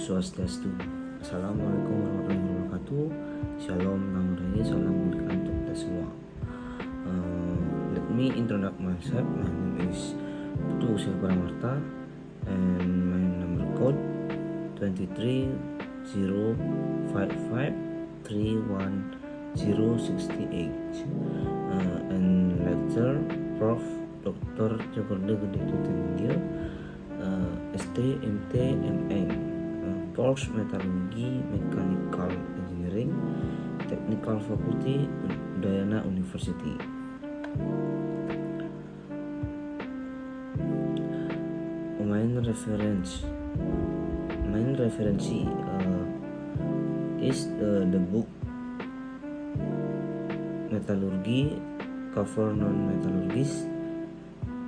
Swastiastu. Assalamualaikum warahmatullahi wabarakatuh. Shalom, Bang Raya, salam kemuliaan untuk kita semua. Let me introduce myself. My name is Putu Usia Paramarta and my number code 2305531068 and lecturer Prof. Dr. Jogorde Gede Tutendio ST, MT, MM, Porsche Metallurgi, Mechanical Engineering, Technical Faculty, Udayana University. Main referensi is the book Metallurgy, Cover Non-Metallurgist,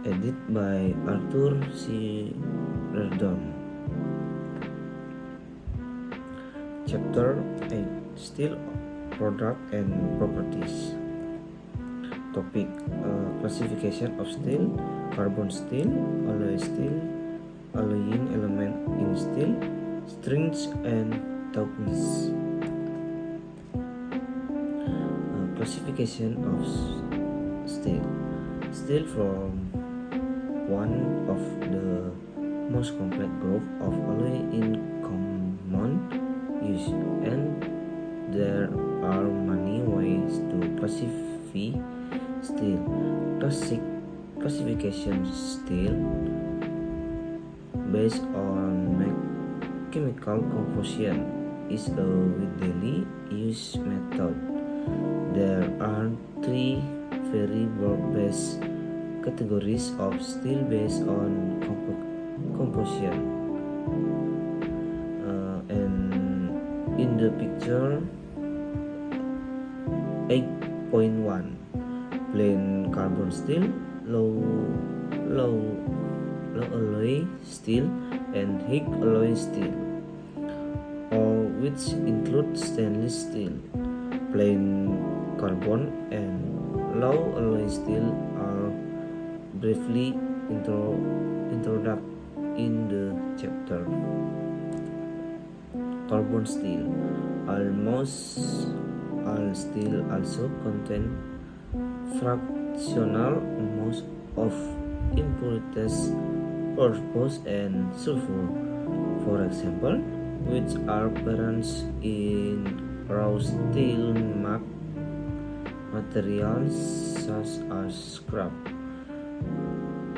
edit by Arthur C. Reardon. Chapter 8, Steel Product and Properties. Topic: classification of steel, carbon steel, alloy steel, alloying element in steel, strength and toughness. Classification of steel. Steel from one of the most complex group of alloy in common use, and there are many ways to classify steel. Classification steel based on chemical composition is a widely used method. There are three very broad-based categories of steel based on composition. And in the picture 8.1, plain carbon steel, low alloy steel, and high alloy steel, all which include stainless steel. Plain carbon and low alloy steel are briefly introduced in the chapter. Carbon steel. Almost all steel also contain fractional amounts of impurities, phosphorus and sulfur, for example, which are present in raw steel materials such as scrap.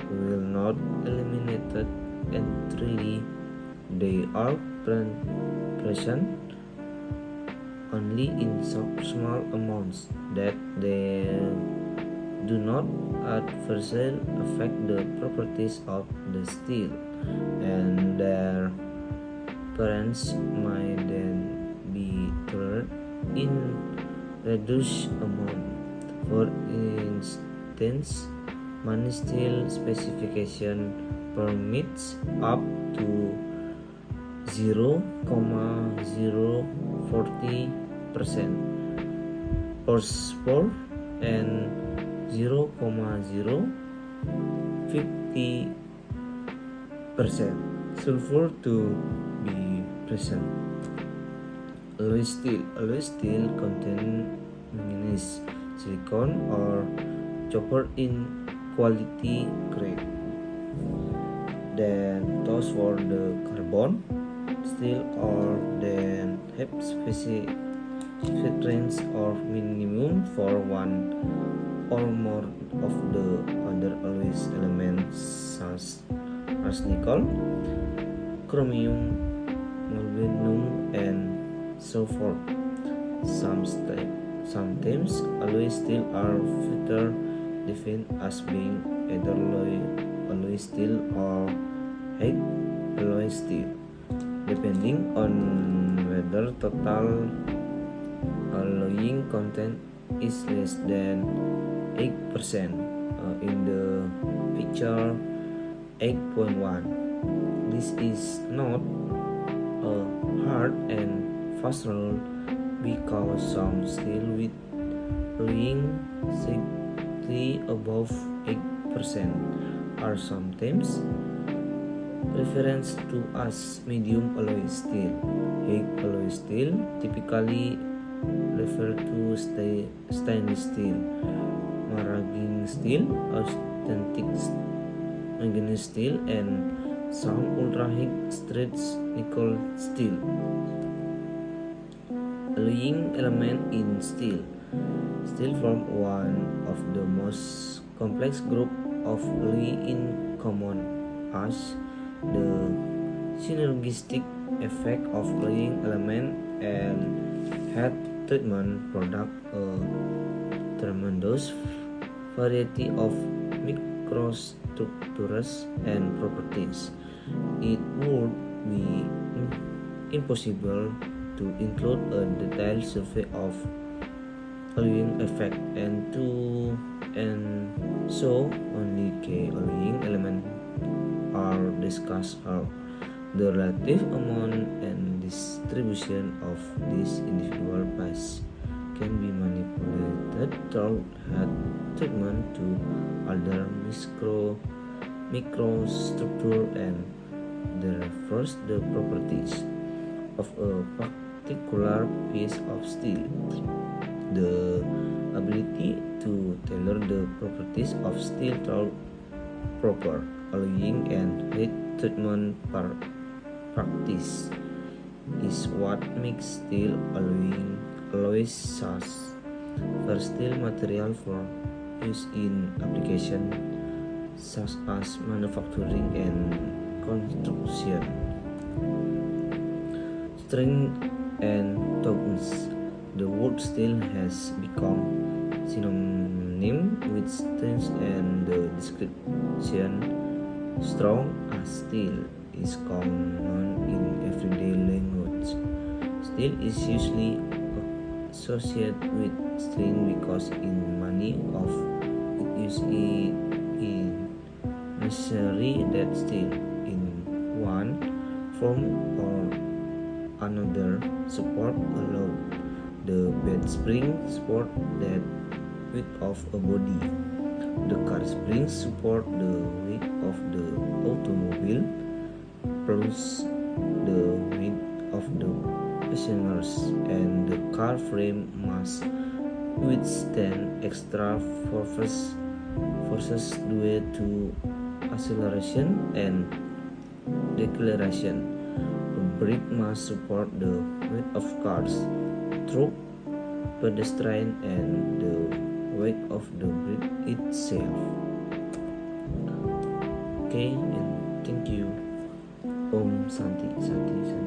Will not eliminated entirely. They are present only in small amounts that they do not adversely affect the properties of the steel, and their presence might then be tolerated in reduced amount. For instance, many steel specification permits up to 0,040% phosphorus and 0,050% sulfur to be present. Alloy steel contain manganese, silicon, or copper in quality grade. Then those for the carbon steel or then have specific range or minimum for one or more of the other alloy elements such as nickel, chromium, molybdenum, and so forth. Sometimes alloy steel are further defined as being either alloy steel or high alloy steel, depending on whether total alloying content is less than 8%. In the picture 8.1, this is not a hard and fast rule, because some steel with alloying slightly above 8% are sometimes reference to as medium alloy steel. High alloy steel typically refer to stainless steel, maraging steel, authentic manganese steel, and some ultra-high strength nickel steel. Alloying element in steel. Steel form one of the most complex group of alloy in common as the synergistic effect of alloying element and heat treatment product a tremendous variety of microstructures and properties. It would be impossible to include a detailed survey of alloying effect and so only key alloying elements are discussed here. The relative amount and distribution of these individual parts can be manipulated through heat treatment to alter microstructure and therefore the properties of a particular piece of steel. The ability to tailor the properties of steel through proper alloying and heat treatment practice is what makes steel alloys such versatile material for use in applications such as manufacturing and construction. Strength and toughness. The word steel has become synonym with strength, and the description strong as steel is common in everyday language. Steel is usually associated with strength because in many of it is necessary that steel in one form or another support a load. The bed spring support the weight of a body. The car springs support the weight of the automobile plus the weight of the passengers, and the car frame must withstand extra forces due to acceleration and deceleration. A brake must support the weight of cars, truck, pedestrian, and the weight of the brake itself. Okay, and thank you. Om Santi Santi Santi.